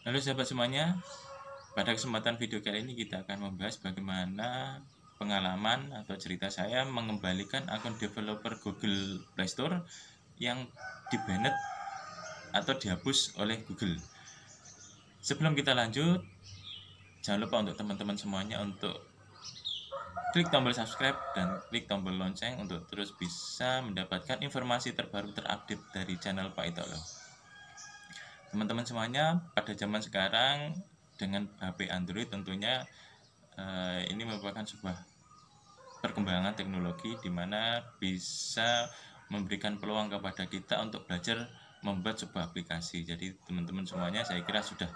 Halo sahabat semuanya, pada kesempatan video kali ini kita akan membahas bagaimana pengalaman atau cerita saya mengembalikan akun developer Google Play Store yang di-banned atau dihapus oleh Google. Sebelum kita lanjut, jangan lupa untuk teman-teman semuanya untuk klik tombol subscribe dan klik tombol lonceng untuk terus bisa mendapatkan informasi terbaru terupdate dari channel Pak Itolo. Teman-teman semuanya, pada zaman sekarang dengan HP Android tentunya ini merupakan sebuah perkembangan teknologi di mana bisa memberikan peluang kepada kita untuk belajar membuat sebuah aplikasi. Jadi teman-teman semuanya saya kira sudah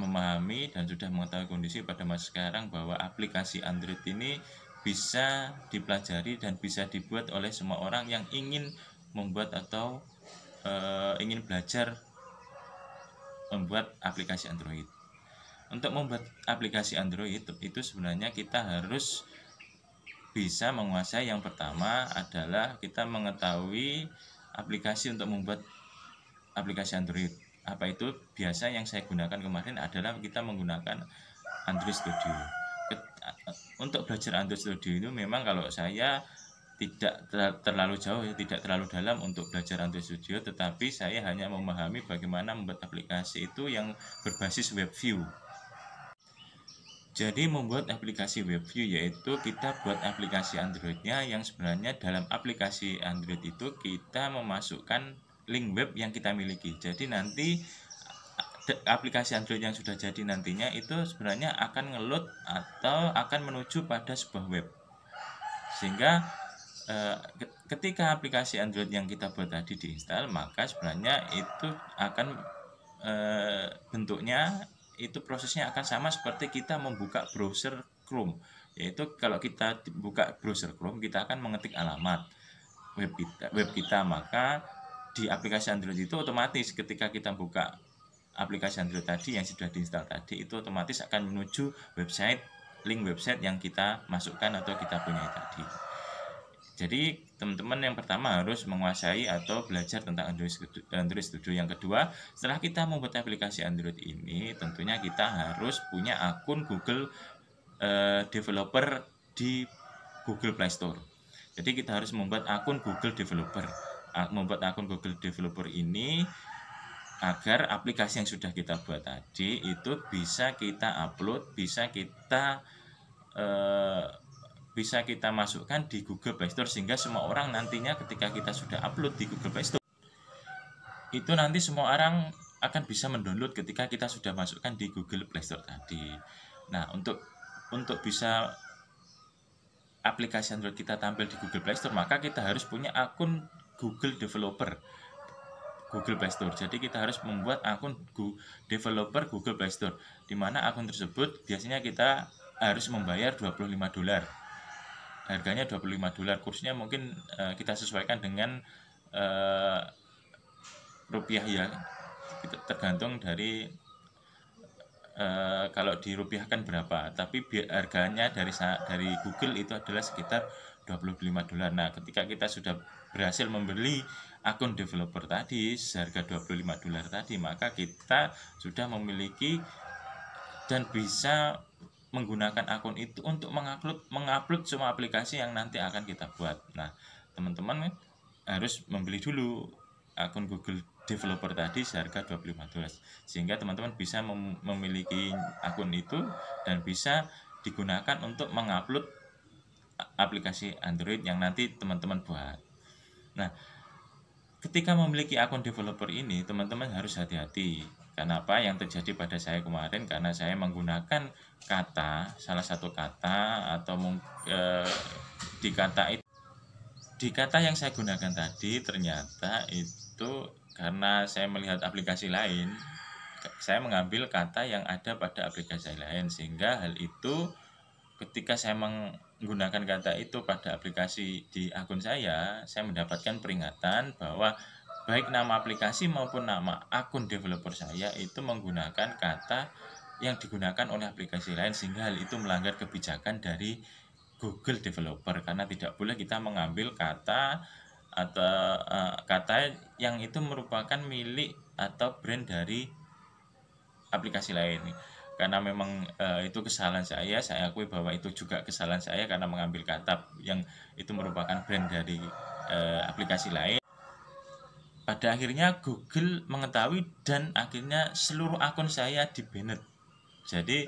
memahami dan sudah mengetahui kondisi pada masa sekarang bahwa aplikasi Android ini bisa dipelajari dan bisa dibuat oleh semua orang yang ingin membuat atau ingin belajar membuat aplikasi Android. Untuk membuat aplikasi Android itu sebenarnya kita harus bisa menguasai, yang pertama adalah kita mengetahui aplikasi untuk membuat aplikasi Android. Apa itu? Biasa yang saya gunakan kemarin adalah kita menggunakan Android Studio. Untuk belajar Android Studio itu memang kalau saya tidak terlalu jauh, tidak terlalu dalam untuk belajar Android Studio, tetapi saya hanya memahami bagaimana membuat aplikasi itu yang berbasis web view. Jadi membuat aplikasi web view yaitu kita buat aplikasi Androidnya yang sebenarnya dalam aplikasi Android itu kita memasukkan link web yang kita miliki. Jadi nanti aplikasi Android yang sudah jadi nantinya itu sebenarnya akan ngeload atau akan menuju pada sebuah web. Sehingga ketika aplikasi Android yang kita buat tadi diinstal, maka sebenarnya itu akan bentuknya itu prosesnya akan sama seperti kita membuka browser Chrome. Yaitu kalau kita buka browser Chrome, kita akan mengetik alamat web kita, maka di aplikasi Android itu otomatis ketika kita buka aplikasi Android tadi yang sudah diinstal tadi, itu otomatis akan menuju link website yang kita masukkan atau kita punya tadi. Jadi teman-teman yang pertama harus menguasai atau belajar tentang Android Studio. Yang kedua, setelah kita membuat aplikasi Android ini, tentunya kita harus punya akun Google Developer di Google Play Store. Jadi kita harus membuat akun Google Developer. Membuat akun Google Developer ini agar aplikasi yang sudah kita buat tadi itu bisa kita upload, bisa kita masukkan di Google Play Store, sehingga semua orang nantinya ketika kita sudah upload di Google Play Store itu nanti semua orang akan bisa mendownload ketika kita sudah masukkan di Google Play Store tadi. Nah, untuk bisa aplikasi Android kita tampil di Google Play Store, maka kita harus punya akun Google Developer Google Play Store. Jadi kita harus membuat akun developer Google Play Store, di mana akun tersebut biasanya kita harus membayar $25. Harganya $25, kursnya mungkin kita sesuaikan dengan rupiah ya, tergantung dari kalau dirupiahkan berapa, tapi harganya dari Google itu adalah sekitar $25. Nah, ketika kita sudah berhasil membeli akun developer tadi seharga $25 tadi, maka kita sudah memiliki dan bisa menggunakan akun itu untuk mengupload semua aplikasi yang nanti akan kita buat. Nah, teman-teman harus membeli dulu akun Google Developer tadi seharga $25, sehingga teman-teman bisa memiliki akun itu dan bisa digunakan untuk mengupload aplikasi Android yang nanti teman-teman buat. Nah, ketika memiliki akun developer ini, teman-teman harus hati-hati. Kenapa? Yang terjadi pada saya kemarin, karena saya menggunakan salah satu kata atau di kata yang saya gunakan tadi, ternyata itu karena saya melihat aplikasi lain, saya mengambil kata yang ada pada aplikasi lain, sehingga hal itu ketika saya menggunakan kata itu pada aplikasi di akun saya mendapatkan peringatan bahwa baik nama aplikasi maupun nama akun developer saya itu menggunakan kata yang digunakan oleh aplikasi lain, sehingga hal itu melanggar kebijakan dari Google Developer, karena tidak boleh kita mengambil kata atau kata yang itu merupakan milik atau brand dari aplikasi lain. Karena memang itu kesalahan saya akui bahwa itu juga kesalahan saya karena mengambil kata yang itu merupakan brand dari aplikasi lain. Pada akhirnya Google mengetahui dan akhirnya seluruh akun saya di-banned. Jadi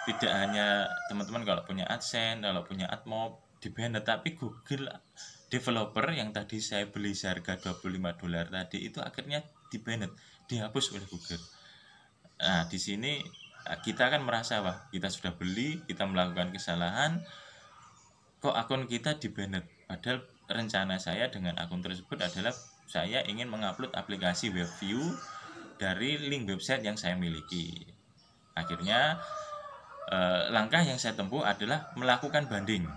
tidak hanya teman-teman kalau punya AdSense, kalau punya AdMob di-banned, tapi Google developer yang tadi saya beli seharga $25 tadi itu akhirnya di-banned, dihapus oleh Google. Nah, di sini kita kan merasa wah, kita sudah beli, kita melakukan kesalahan, kok akun kita di-banned. Padahal rencana saya dengan akun tersebut adalah saya ingin mengupload aplikasi WebView dari link website yang saya miliki. Akhirnya langkah yang saya tempuh adalah melakukan banding.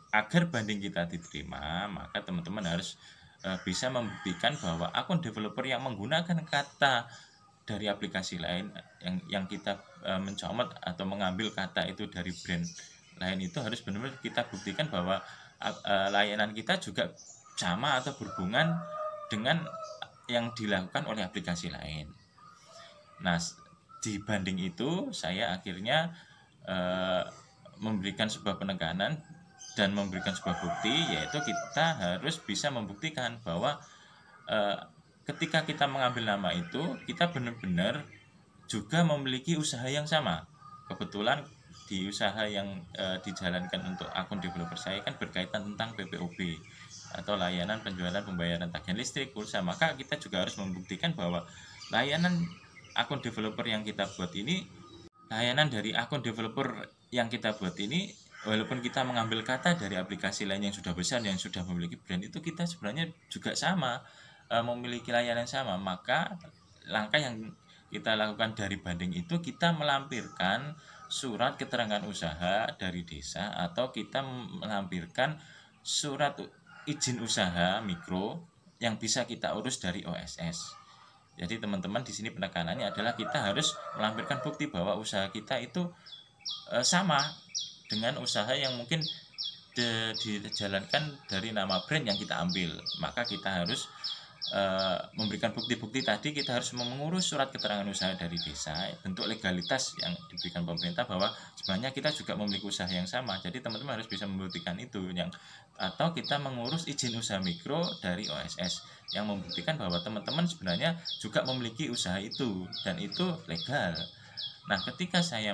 Agar banding kita diterima, maka teman-teman harus bisa membuktikan bahwa akun developer yang menggunakan kata dari aplikasi lain yang kita mencomot atau mengambil kata itu dari brand lain, itu harus benar-benar kita buktikan bahwa layanan kita juga sama atau berhubungan dengan yang dilakukan oleh aplikasi lain. Nah, di banding itu saya akhirnya memberikan sebuah penekanan dan memberikan sebuah bukti, yaitu kita harus bisa membuktikan bahwa ketika kita mengambil nama itu, kita benar-benar juga memiliki usaha yang sama. Kebetulan di usaha yang dijalankan untuk akun developer saya kan berkaitan tentang PPOB atau layanan penjualan pembayaran tagihan listrik, pulsa. Maka kita juga harus membuktikan bahwa layanan akun developer yang kita buat ini, layanan dari akun developer yang kita buat ini, walaupun kita mengambil kata dari aplikasi lain yang sudah besar, yang sudah memiliki brand, itu kita sebenarnya juga sama, memiliki layanan sama. Maka langkah yang kita lakukan dari banding itu, kita melampirkan surat keterangan usaha dari desa, atau kita melampirkan surat izin usaha mikro yang bisa kita urus dari OSS. Jadi teman-teman, di sini penekanannya adalah kita harus melampirkan bukti bahwa usaha kita itu sama dengan usaha yang mungkin dijalankan dari nama brand yang kita ambil. Maka kita harus memberikan bukti-bukti tadi. Kita harus mengurus surat keterangan usaha dari desa, bentuk legalitas yang diberikan pemerintah bahwa sebenarnya kita juga memiliki usaha yang sama. Jadi teman-teman harus bisa membuktikan itu, atau kita mengurus izin usaha mikro dari OSS yang membuktikan bahwa teman-teman sebenarnya juga memiliki usaha itu dan itu legal. Nah, ketika saya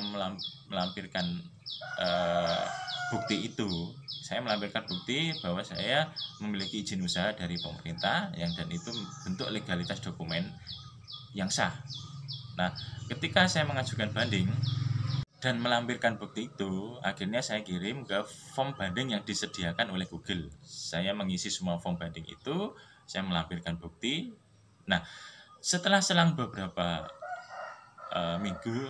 melampirkan bukti itu, saya melampirkan bukti bahwa saya memiliki izin usaha dari pemerintah dan itu bentuk legalitas dokumen yang sah. Nah, ketika saya mengajukan banding dan melampirkan bukti itu, akhirnya saya kirim ke form banding yang disediakan oleh Google. Saya mengisi semua form banding itu, saya melampirkan bukti. Nah, setelah selang beberapa minggu,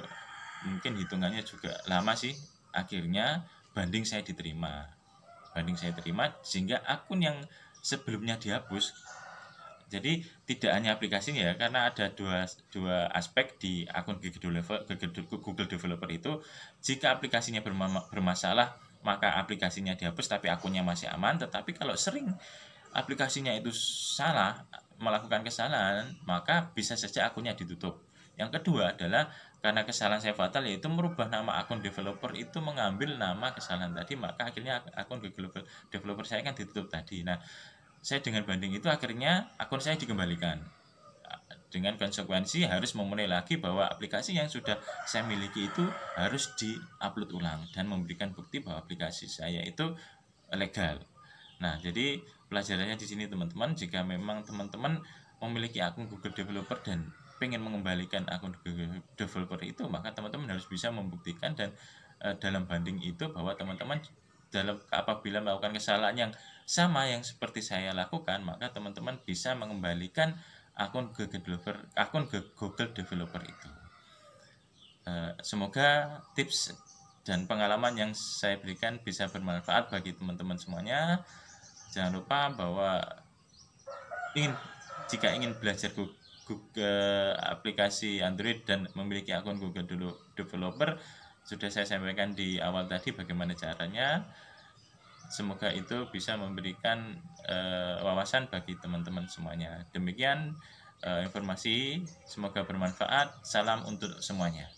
mungkin hitungannya juga lama sih, akhirnya banding saya diterima. Sehingga akun yang sebelumnya dihapus, jadi tidak hanya aplikasinya ya, karena ada dua aspek di akun Google Developer itu. Jika aplikasinya bermasalah, maka aplikasinya dihapus tapi akunnya masih aman. Tetapi kalau sering aplikasinya itu salah, melakukan kesalahan, maka bisa saja akunnya ditutup. Yang kedua adalah karena kesalahan saya fatal, yaitu merubah nama akun developer itu mengambil nama kesalahan tadi, maka akhirnya akun Google Developer saya kan ditutup tadi. Nah, saya dengan banding itu akhirnya akun saya dikembalikan, dengan konsekuensi harus memulai lagi bahwa aplikasi yang sudah saya miliki itu harus di-upload ulang dan memberikan bukti bahwa aplikasi saya itu legal. Nah, jadi pelajarannya di sini teman-teman, jika memang teman-teman memiliki akun Google Developer dan pengen mengembalikan akun Google Developer itu, maka teman-teman harus bisa membuktikan dan dalam banding itu bahwa teman-teman apabila melakukan kesalahan yang sama yang seperti saya lakukan, maka teman-teman bisa mengembalikan akun Google Developer itu. Semoga tips dan pengalaman yang saya berikan bisa bermanfaat bagi teman-teman semuanya. Jangan lupa bahwa jika ingin belajar Google aplikasi Android dan memiliki akun Google Developer, sudah saya sampaikan di awal tadi bagaimana caranya. Semoga itu bisa memberikan wawasan bagi teman-teman semuanya. Demikian informasi, semoga bermanfaat. Salam untuk semuanya.